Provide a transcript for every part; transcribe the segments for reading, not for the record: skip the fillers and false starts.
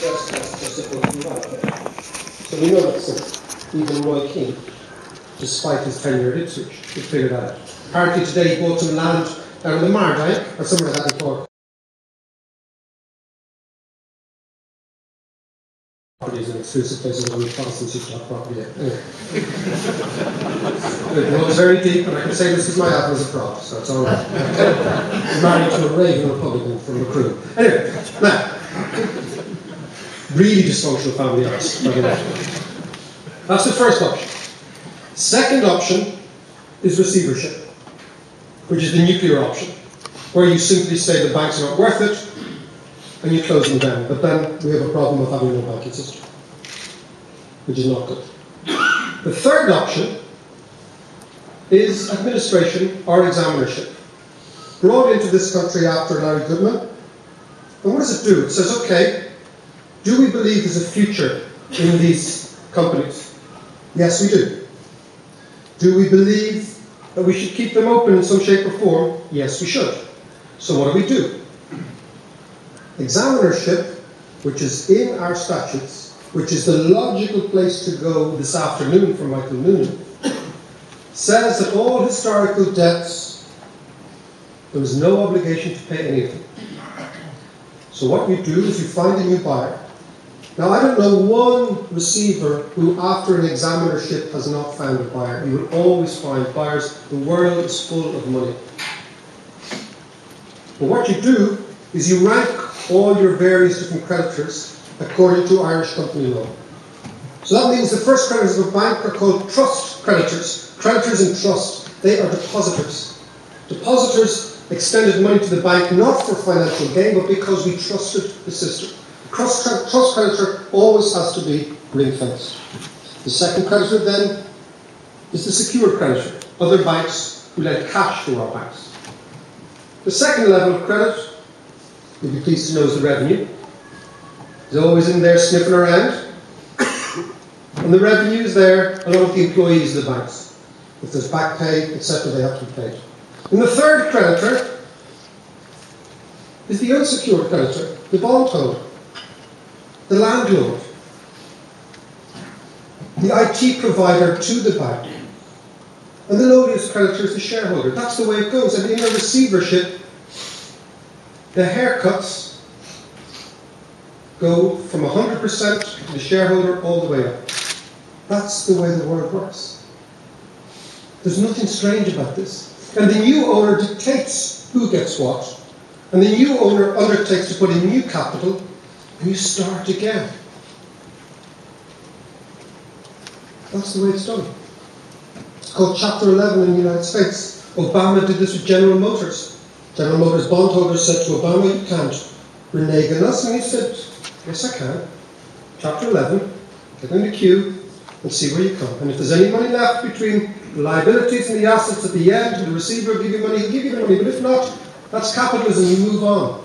Just a book from that. So we know that even Roy King, despite his 10-year research, he figured that out. Apparently today he bought some land down in the Mardyke, or somewhere like that before. Property is an exclusive place where we Protestants used to have property. Anyway. It was very deep, and I can say this is my apple as a prop, so it's all right. He's married to a raving Republican from the crew. Anyway, now, really dysfunctional family ours, by the way. That's the first option. Second option is receivership, which is the nuclear option, where you simply say the banks are not worth it, and you close them down. But then we have a problem of having no banking system, which is not good. The third option is administration or examinership, brought into this country after Larry Goodman. And what does it do? It says, okay, do we believe there's a future in these companies? Yes, we do. Do we believe that we should keep them open in some shape or form? Yes, we should. So what do? Examinership, which is in our statutes, which is the logical place to go this afternoon for Michael Noonan, says that all historical debts, there is no obligation to pay anything. So what you do is you find a new buyer. Now, I don't know one receiver who, after an examinership, has not found a buyer. You will always find buyers. The world is full of money. But what you do is you rank all your various different creditors according to Irish company law. So that means the first creditors of a bank are called trust creditors. Creditors in trust, they are depositors. Depositors extended money to the bank not for financial gain, but because we trusted the system. Trust creditor always has to be ring-fenced. The second creditor then is the secured creditor, other banks who lend cash to our banks. The second level of credit, you'll be pleased to know, is the revenue. It's always in there sniffing around. And the revenue is there along with the employees of the banks. If there's back pay, etc., they have to be paid. And the third creditor is the unsecured creditor, the bondholder, the landlord, the IT provider to the bank, and the lowliest creditor is the shareholder. That's the way it goes. And in a receivership, the haircuts go from 100% to the shareholder all the way up. That's the way the world works. There's nothing strange about this. And the new owner dictates who gets what. And the new owner undertakes to put in new capital, and you start again. That's the way it's done. It's called Chapter 11 in the United States. Obama did this with General Motors. General Motors bondholders said to Obama, you can't renege on us. And he said, yes, I can. Chapter 11, get in the queue and see where you come. And if there's any money left between the liabilities and the assets at the end, the receiver will give you money, he'll give you the money. But if not, that's capitalism, you move on.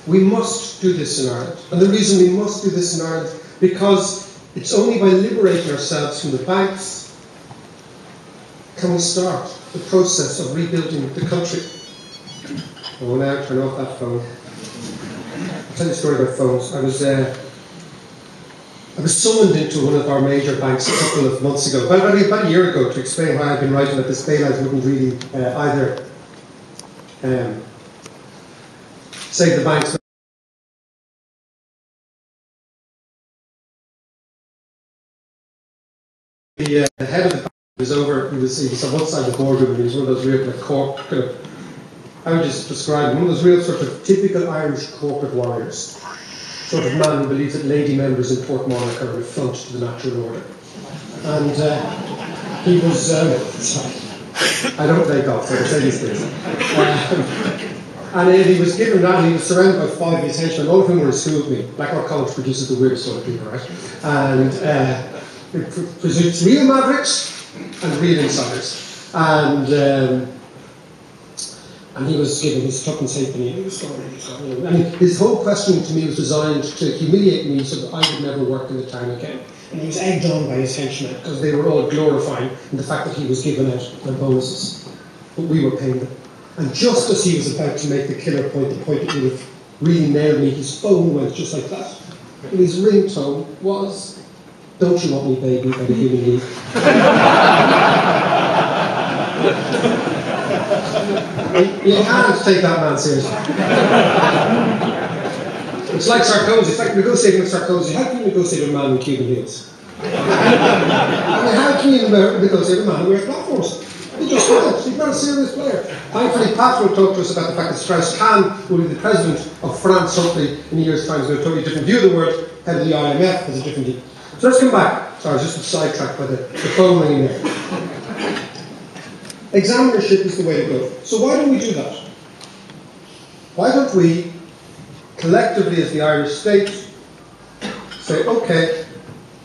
We must do this in Ireland. And the reason we must do this in Ireland, because it's only by liberating ourselves from the banks can we start the process of rebuilding the country. I will now turn off that phone. I'll tell you a story about phones. I was summoned into one of our major banks a couple of months ago, about a year ago, to explain why I've been writing that this bailout wouldn't really either save the banks. The head of the bank was over, he was on one side of the boardroom, and he was one of those real kind of, I would just describe him, one of those real sort of typical Irish corporate warriors. Sort of man who believes that lady members in Portmarnock are an affront to the natural order. And he was, sorry, I don't play golf, so I say these things. And he was given that, and he was surrounded by 5 of his henchmen, all of whom were in school with me. Blackrock College produces the weirdest sort of people, right? And it produces real mavericks and real insiders. And he was given his tuppence halfpenny, and he was going, I mean, his whole questioning to me was designed to humiliate me so that I would never work in the town again. And he was egged on by his henchmen because they were all glorifying the fact that he was given out their bonuses. But we were paying them. And just as he was about to make the killer point, the point that would have really nailed me, his phone went just like that. And his ringtone was, "Don't you want me, baby," by the Human League. You can't take that man seriously. It's like Sarkozy. It's like negotiating with Sarkozy. How can you negotiate with a man with Cuban heels? I mean, how can you negotiate with a man who wears platforms? He just can't. He's not a serious player. Thankfully, Pat will talk to us about the fact that Strauss-Kahn will be the president of France, hopefully, in a year's time. He's got a totally different view of the world. Head of the IMF has a different view. So let's come back. Sorry, I was just sidetracked by the phone ringing there. Examinership is the way to go. So why don't we do that? Why don't we, collectively as the Irish state, say, okay,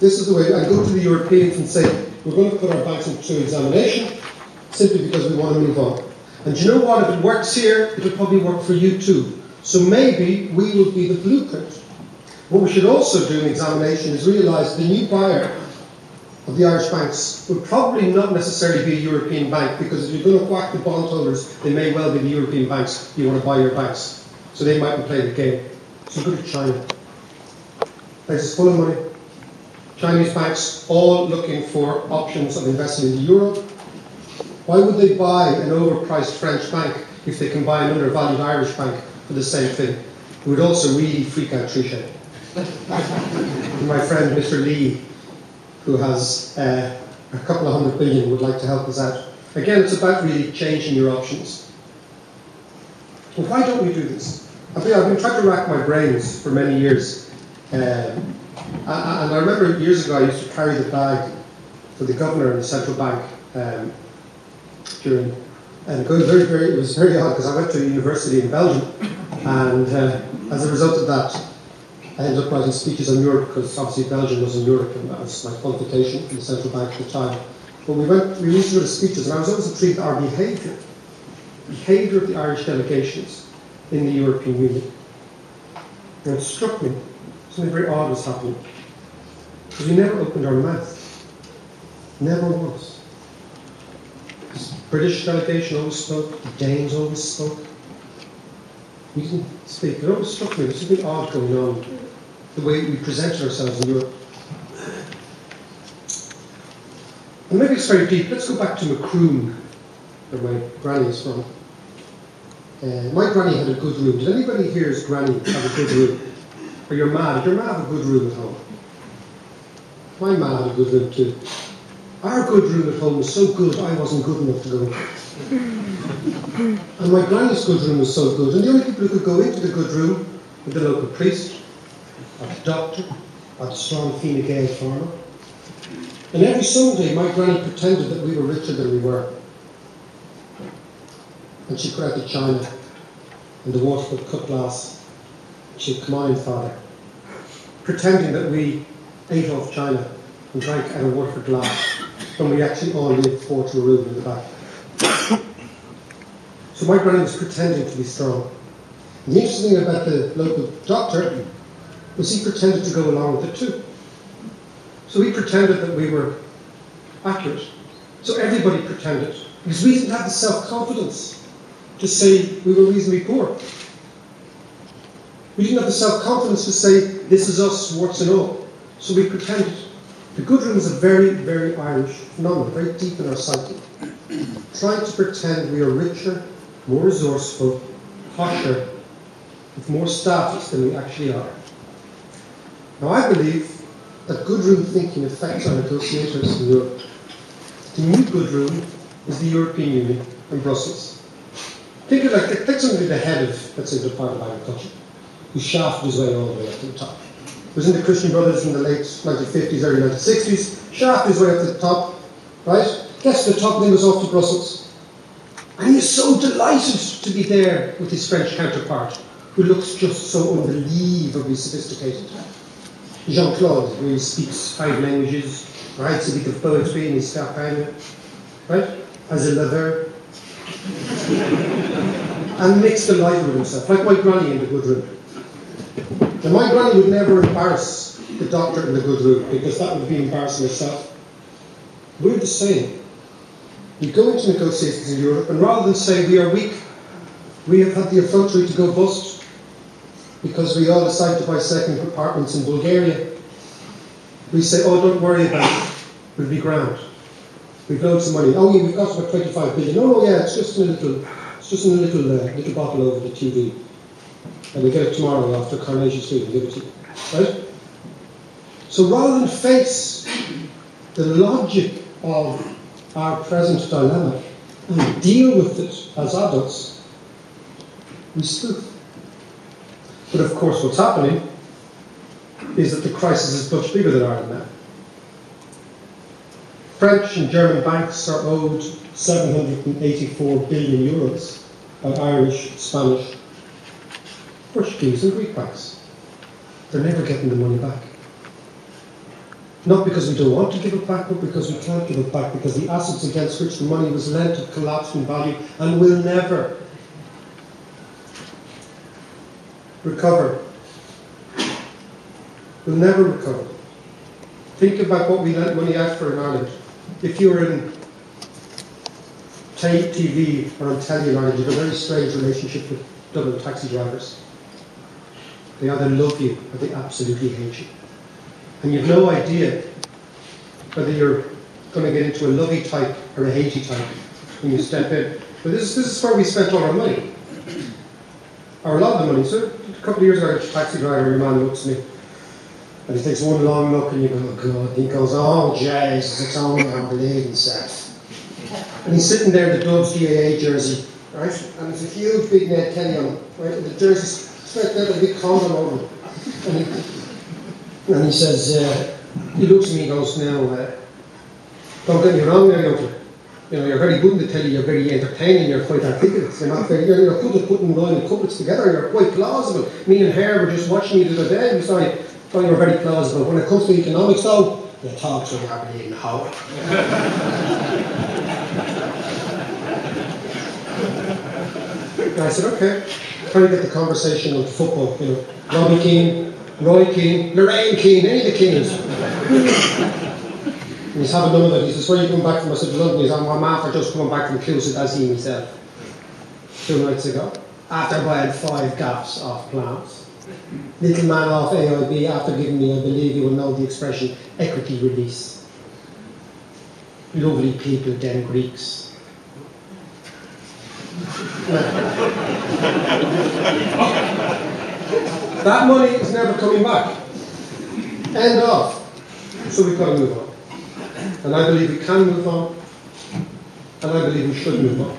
this is the way, and go to the Europeans and say, we're going to put our banks into examination, simply because we want to move on. And do you know what? If it works here, it'll probably work for you too. So maybe we will be the blueprint. What we should also do in examination is realise the new buyer of the Irish banks will probably not necessarily be a European bank, because if you're going to whack the bondholders, they may well be the European banks you want to buy your banks. So they mightn't play the game. So go to China. Places full of money. Chinese banks all looking for options of investing in the euro. Why would they buy an overpriced French bank if they can buy an undervalued Irish bank for the same thing? It would also really freak out Trichet. My friend Mr. Lee, who has a couple of $100 billion, would like to help us out. Again, it's about really changing your options. Well, why don't we do this? I've been trying to rack my brains for many years. And I remember years ago I used to carry the bag for the governor of the central bank and going it was very odd because I went to a university in Belgium, and as a result of that, I ended up writing speeches on Europe, because obviously Belgium was in Europe, and that was my qualification from the central bank at the time. But we used to go to speeches, and I was always intrigued at our behaviour of the Irish delegations in the European Union. And it struck me, something very odd was happening. Because we never opened our mouth. Never once. The British delegation always spoke, the Danes always spoke. We didn't speak. It always struck me, there's something odd going on, the way we presented ourselves in Europe. And maybe it's very deep. Let's go back to Macroom, where my granny is from. My granny had a good room. Did anybody here's granny have a good room? Or your ma? Did your ma have a good room at home? My ma had a good room too. Our good room at home was so good, I wasn't good enough to go in. And my granny's good room was so good. And the only people who could go into the good room were the local priest, or the doctor, or the strong Fine Gael farmer. And every Sunday, my granny pretended that we were richer than we were. And she'd put out the china and the Waterford cut glass. She'd come on in, Father, pretending that we ate off china and drank out of Waterford glass, when we actually all lived four to a room in the back. So my granny was pretending to be strong. And the interesting thing about the local doctor was he pretended to go along with it too. So he pretended that we were accurate. So everybody pretended, because we didn't have the self-confidence to say we were reasonably poor. We didn't have the self-confidence to say, this is us, warts and all. So we pretended. The good room is a very, very Irish phenomenon, very deep in our psyche. Trying to pretend we are richer, more resourceful, posher, with more status than we actually are. Now I believe that good room thinking affects our negotiators in Europe. The new good room is the European Union and Brussels. Think somebody at the head of, let's say, the Department of Agriculture, who shafted his way all the way up to the top. He was in the Christian Brothers in the late 1950s, early 1960s, shafted his way up to the top, right? Gets to the top, then goes off to Brussels. And he is so delighted to be there with his French counterpart, who looks just so unbelievably sophisticated. Jean-Claude, who speaks 5 languages, writes a bit of poetry in his spare time, right? As a lover. And makes the light with himself, like my granny in the good room. And my granny would never embarrass the doctor in the good room, because that would be embarrassing herself. We're the same. We go into negotiations in Europe, and rather than say we are weak, we have had the effrontery to go bust, because we all decide to buy second apartments in Bulgaria. We say, oh, don't worry about it, we'll be grand. We've loads of money. Oh yeah, we've got about 25 billion. Oh no, yeah, it's just in a little bottle over the TV. And we get it tomorrow after Coronation Street and give it to you. Right? So rather than face the logic of our present dilemma and deal with it as adults, we spoof. But of course what's happening is that the crisis is much bigger than Ireland now. French and German banks are owed 784 billion euros by Irish, Spanish, Portuguese and Greek banks. They're never getting the money back. Not because we don't want to give it back, but because we can't give it back, because the assets against which the money was lent have collapsed in value and will never recover. Will never recover. Think about what we lent money out for in Ireland. If you're in TV or on telly in Ireland, you have a very strange relationship with Dublin taxi drivers. They either love you or they absolutely hate you. And you've no idea whether you're going to get into a lovey type or a hatey type when you step in. But this is where we spent all our money. Or a lot of the money. So a couple of years ago, I got a taxi driver, your man looks at me, and he takes one long look and you go, oh God. And he goes, oh Jesus, it's only our bleeding set. And he's sitting there in the Dubs DAA jersey, right? And there's a huge big Ned Kelly on him, right? And the jersey's straight there with a big condom over him. And he says, he looks at me and goes, now, don't get me wrong there, you know, you're very good in the telly, you're very entertaining, you're quite articulate, you're good at putting line and couplets together, you're quite plausible. Me and Hare were just watching you the other day, and we thought you were very plausible. When it comes to economics though, you talk so you are bleeding how. And I said, okay, trying to get the conversation on football, you know, Robbie Keane, Roy Keane, Lorraine Keane, any of the Keanes. And he's having none of it. He says, where are you coming back from? I said, London. He's on my after just coming back from Clúsid, as he himself, 2 nights ago. After buying 5 gaffs off plants. Little man off AIB after giving me, I believe you will know the expression, equity release. Lovely people, then Greeks. That money is never coming back. End of. So we've got to move on. And I believe we can move on. And I believe we should move on.